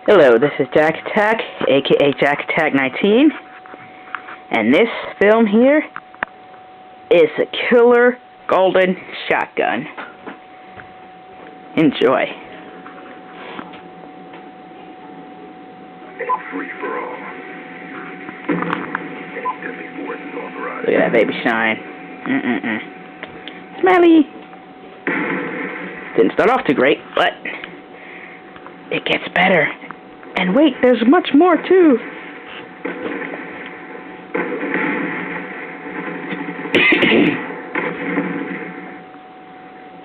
Hello, this is Jack Attack, aka Jack Attack 19, and this film here is a killer golden shotgun. Enjoy. Free for all. Look at that baby shine. Smelly. Didn't start off too great, but it gets better. And wait, there's much more too.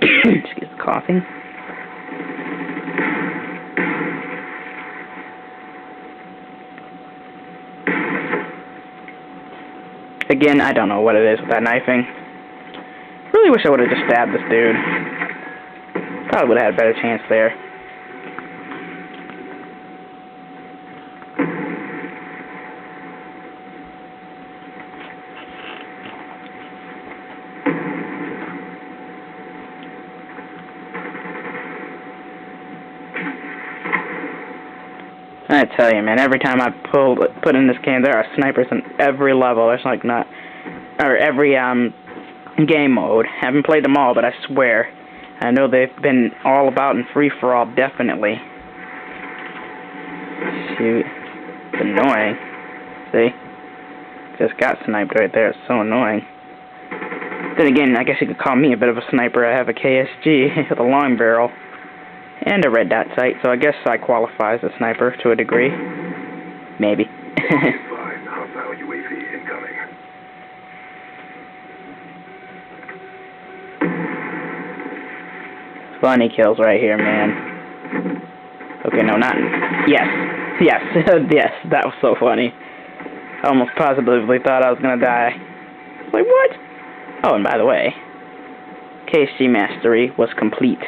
Excuse the coughing. Again, I don't know what it is with that knifing. Really wish I would have just stabbed this dude. Probably would have had a better chance there. I tell you, man, every time I put in this game, there are snipers in every level. There's like every game mode. Haven't played them all, but I swear, I know they've been all about in free-for-all, definitely. Shoot, it's annoying. See, just got sniped right there. It's so annoying. Then again, I guess you could call me a bit of a sniper. I have a KSG with a long barrel. And a red dot sight, so I guess I qualify as a sniper to a degree. Maybe. Funny kills right here, man. Okay, no, not... Yes. Yes. Yes, that was so funny. I almost positively thought I was gonna die. Like, what? Oh, and by the way, KSG mastery was complete.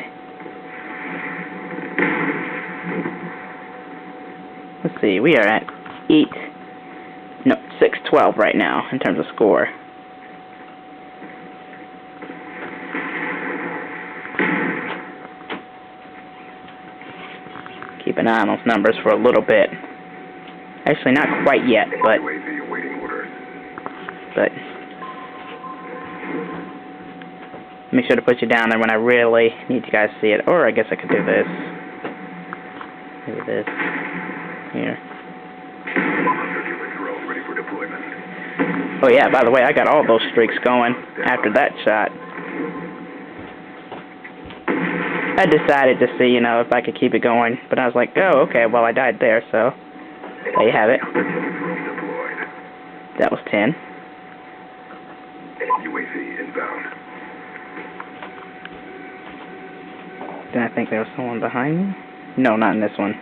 Let's see, we are at 6-12 right now in terms of score. Keep an eye on those numbers for a little bit. Actually, not quite yet, but make sure to put you down there when I really need you guys to see it. Or I guess I could do this. Maybe this. Here. Oh yeah, by the way, I got all those streaks going after that shot. I decided to see, if I could keep it going, but I was like, oh, okay, well, I died there, so there you have it. That was 10. Then I think there was someone behind me. No, not in this one.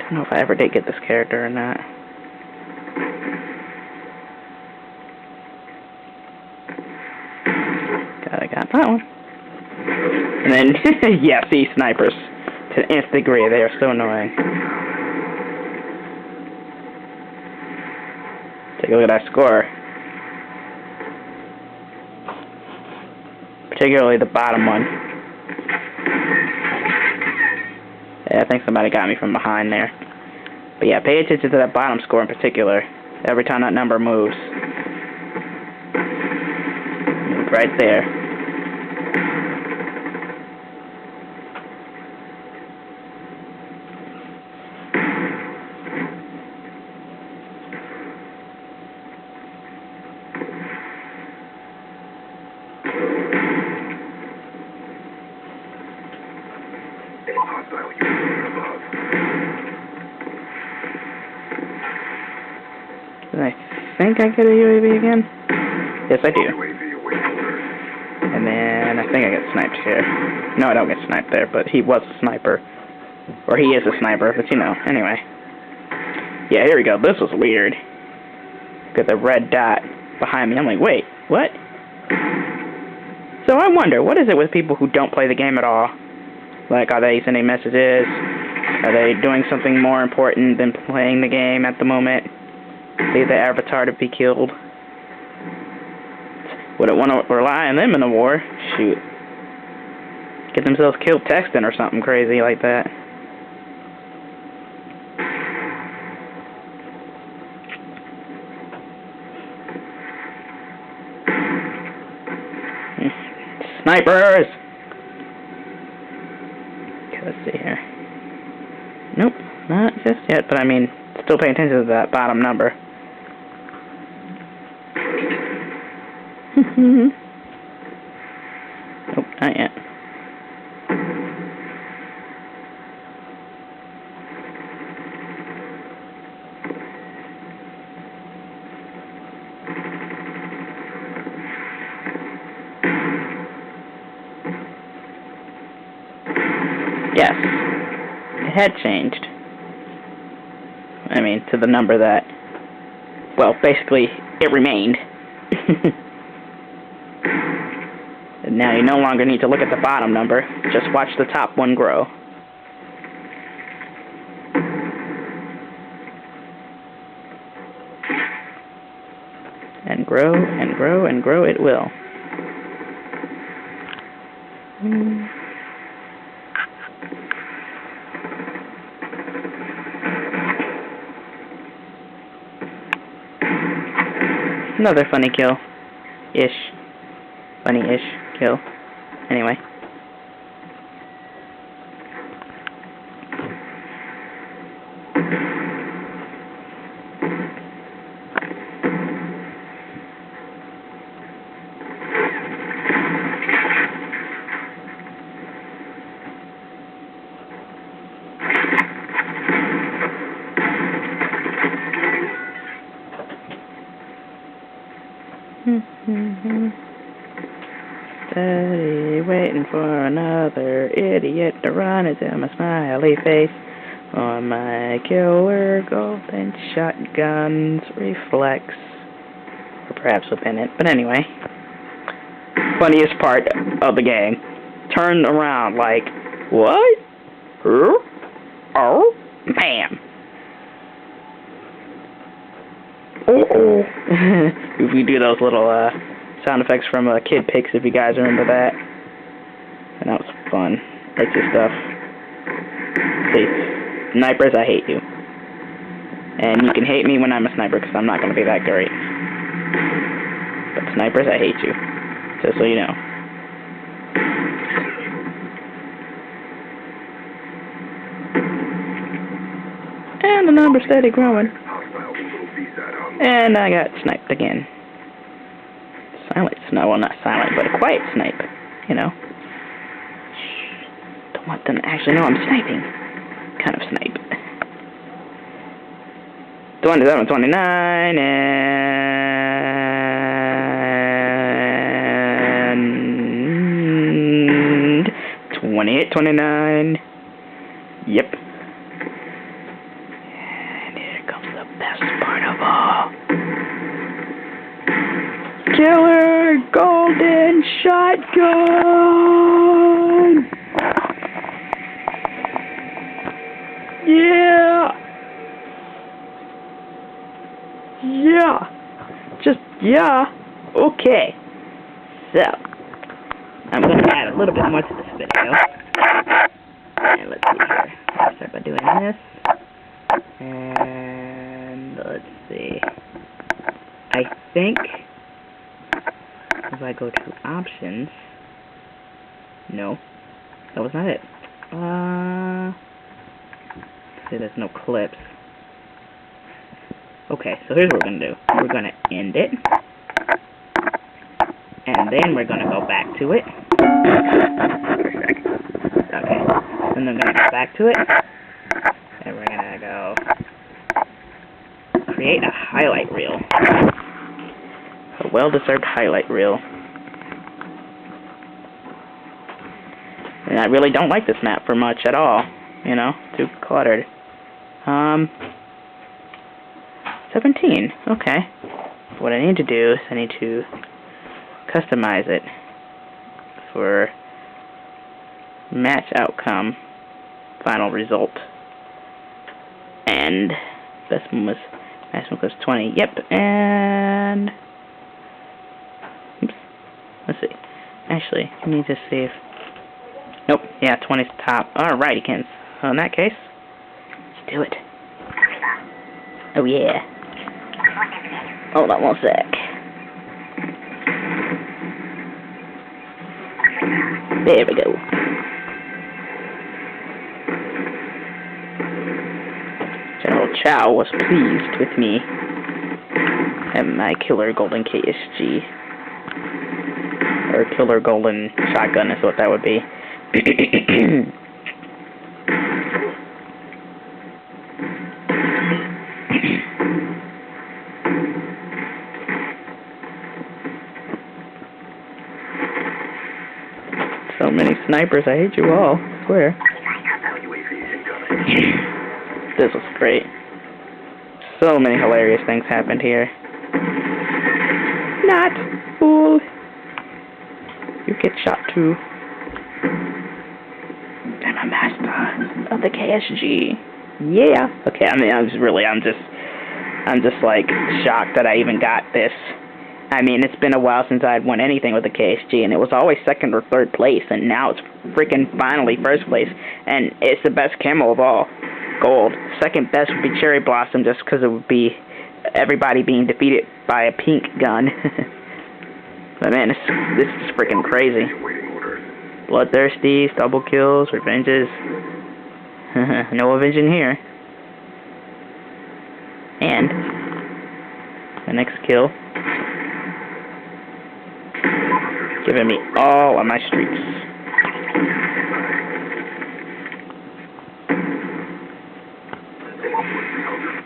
I don't know if I ever did get this character or not. I got that one. And then, yeah, see, snipers. To the nth degree, they are so annoying. Take a look at that score. Particularly the bottom one. Yeah, I think somebody got me from behind there. But yeah, pay attention to that bottom score in particular. Every time that number moves. Move right there. Did I think I get a UAV again? Yes, I do. And then I think I get sniped here. No, I don't get sniped there, but he was a sniper. Or he is a sniper, but anyway. Yeah, here we go. This was weird. Got the red dot behind me. I'm like, wait, what? So I wonder, what is it with people who don't play the game at all? Like, are they sending messages? Are they doing something more important than playing the game at the moment? Leave the avatar to be killed. Wouldn't want to rely on them in a war. shoot. Get themselves killed texting or something crazy like that. Snipers! Okay, let's see here. Nope, not just yet, but I mean, still paying attention to that bottom number. Nope, not yet. Yes, it had changed. I mean, to the number that, well, basically, it remained. And now you no longer need to look at the bottom number, just watch the top one grow. And grow, and grow, and grow it will. Another funny kill. Ish. Funny-ish kill. Anyway. Steady, waiting for another idiot to run into my smiley face. On my killer golden shotgun's reflex. Or perhaps within it, but anyway. Funniest part of the game. Turned around like, what? Oh, bam. Oh. If we do those little sound effects from Kid Picks, if you guys remember that. And that was fun. Artsy stuff. See, snipers, I hate you. And you can hate me when I'm a sniper, because I'm not going to be that great. But snipers, I hate you. Just so you know. And the number's steady growing. And I got sniped again. Silent snipe, well not silent, but a quiet snipe, you know. Don't want them to actually know I'm sniping. Kind of snipe. 27, 29, and 28, 29. Yep. And here comes the best part of all. Killer golden shotgun! Yeah! Yeah! Just, yeah! Okay. So, I'm going to add a little bit more to this video. And let's see here. I'll start by doing this. And let's see. I think if I go to options, no, that was not it. See, there's no clips. Okay, so here's what we're going to do. We're going to end it. And then we're going to go back to it. Okay, and then we're going to go back to it. And we're going to go create a highlight reel. A well-deserved highlight reel. And I really don't like this map for much at all. You know, too cluttered. 17. Okay. What I need to do is I need to customize it for match outcome, final result, and best one was maximum plus 20. Yep, and oops, let's see. Actually, let me just save. Nope, yeah, 20's the top. Alrighty, Kens. So in that case, let's do it. Oh yeah. Hold on one sec. There we go. General Chow was pleased with me and my killer golden KSG. Or killer golden shotgun is what that would be. So many snipers, I hate you all, I swear. This was great. So many hilarious things happened here. Not fool. You get shot too. I'm a master of the KSG. Yeah. Okay, I mean, I'm just like shocked that I even got this. I mean, it's been a while since I'd won anything with the KSG, and it was always second or third place, and now it's freaking finally first place, and it's the best camo of all. Gold. Second best would be Cherry Blossom, just because it would be everybody being defeated by a pink gun. But man, this is freaking crazy. Bloodthirsties, double kills, revenges. No avenging here. And the next kill, giving me all of my streaks.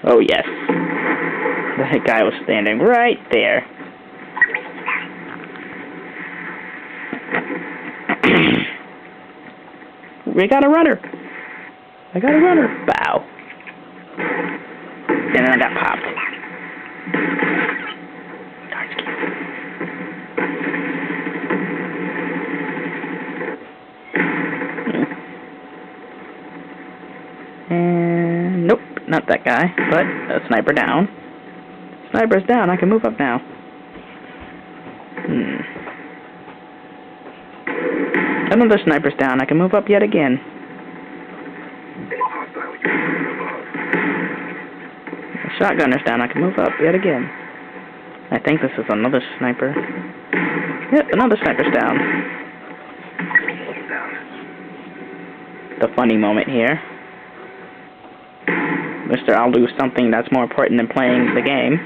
Oh yes, that guy was standing right there. We got a runner. I got a runner. Bow. And then I got popped. And nope, not that guy, but a sniper down. Sniper's down, I can move up now. Another sniper's down, I can move up yet again. The shotgunner's down, I can move up yet again. I think this is another sniper. Yep, another sniper's down. The funny moment here. Mr. I'll do something that's more important than playing the game.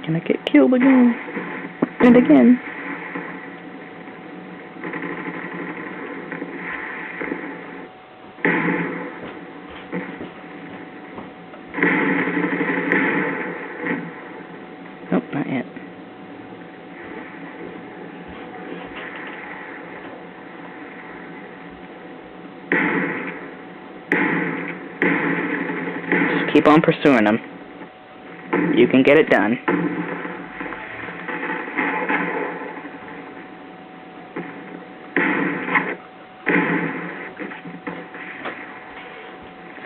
Can I get killed again? And again. Nope, not yet. Just keep on pursuing them. You can get it done.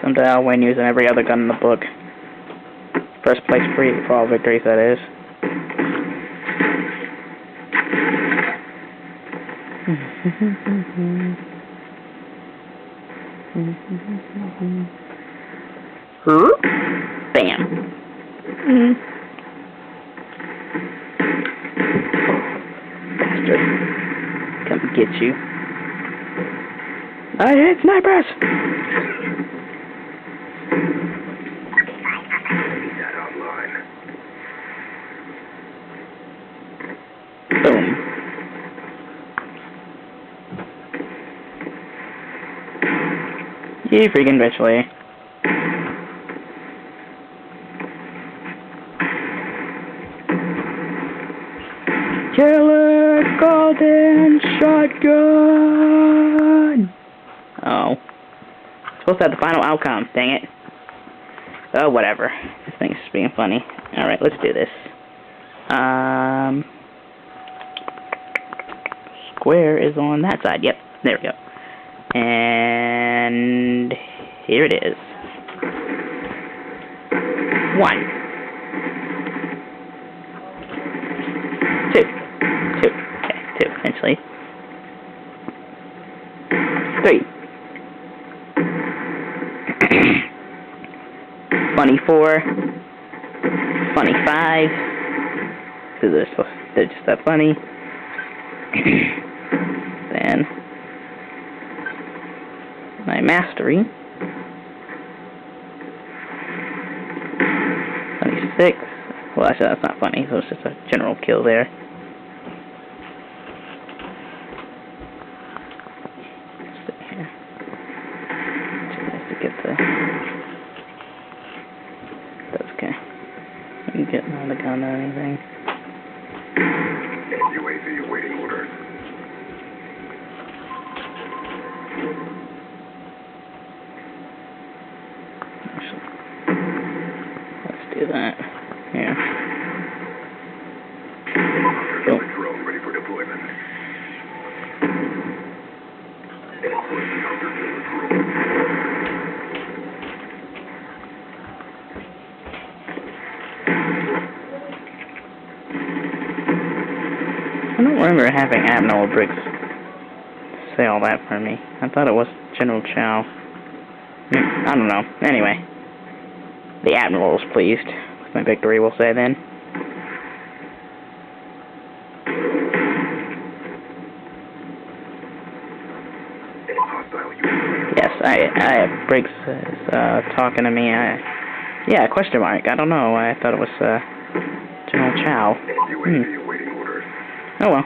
Someday I'll win using every other gun in the book. First place free for all victories, that is. Bam. Bastard. Come get you. I hate snipers! Boom. Yay, freaking eventually. Killer golden shotgun! Oh. Supposed to have the final outcome, dang it. Oh, whatever. This thing's just being funny. Alright, let's do this. square is on that side. Yep, there we go. And here it is. 1, 2, 2. Okay, 2 eventually. 3. Funny 4. Funny 5. Because they're just that funny. Then my mastery. Funny 6. Well, actually, that's not funny. So it's just a general kill there. Let's see here. Just to get the. That's okay. You get on the gun or anything. UAV awaiting orders. Let's do that. Here. Boom. Drone ready for deployment. I don't remember having Admiral Briggs say all that for me. I thought it was General Chow. I don't know. Anyway, the Admiral was pleased with my victory, we'll say then. Yes, Briggs is talking to me. Yeah, question mark. I don't know. I thought it was General Chow. Oh well.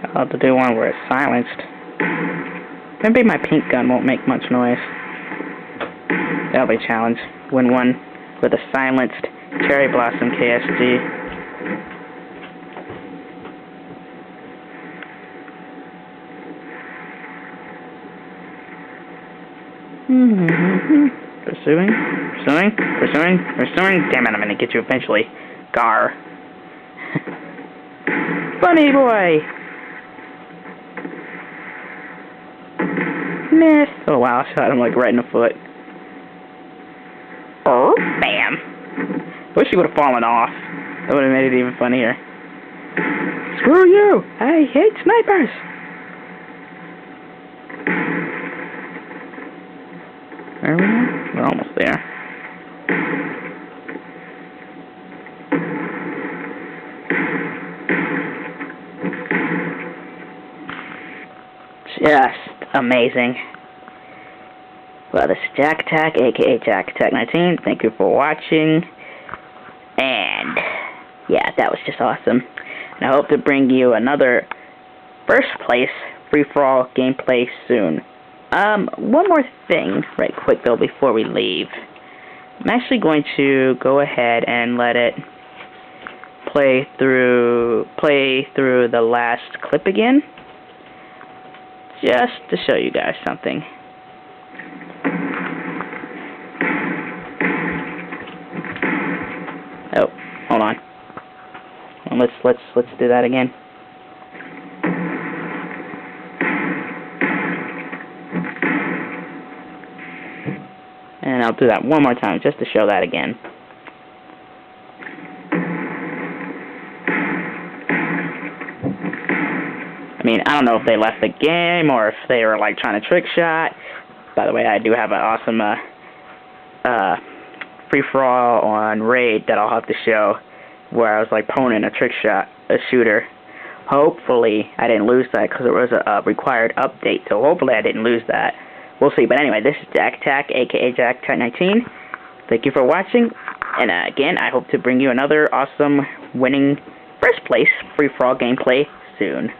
I'll have to do one where it's silenced. Maybe my pink gun won't make much noise. That'll be a challenge. Win one with a silenced Cherry Blossom KSG. Pursuing. Damn it, I'm gonna get you eventually. Gar. Bunny boy! Miss. Oh wow, I shot him like right in the foot. Oh, bam. Wish he would have fallen off. That would have made it even funnier. Screw you! I hate snipers! Are we there? We're almost there. Just amazing. Well, this is Jack Attack, aka Jack Attack 19. Thank you for watching. And yeah, that was just awesome. And I hope to bring you another first place free-for-all gameplay soon. One more thing, right quick though, before we leave. I'm actually going to go ahead and let it play through the last clip again, just to show you guys something. Oh, hold on. Well, let's do that again. And I'll do that one more time just to show that again. I mean, I don't know if they left the game or if they were like trying to trick shot. By the way, I do have an awesome free-for-all on Raid that I'll have to show, where I was like pwning a trick shot, a shooter. Hopefully I didn't lose that because it was a required update, so hopefully I didn't lose that. We'll see. But anyway, this is Jack Attack, aka Jack Attack 19. Thank you for watching, and again, I hope to bring you another awesome winning first place free-for-all gameplay soon.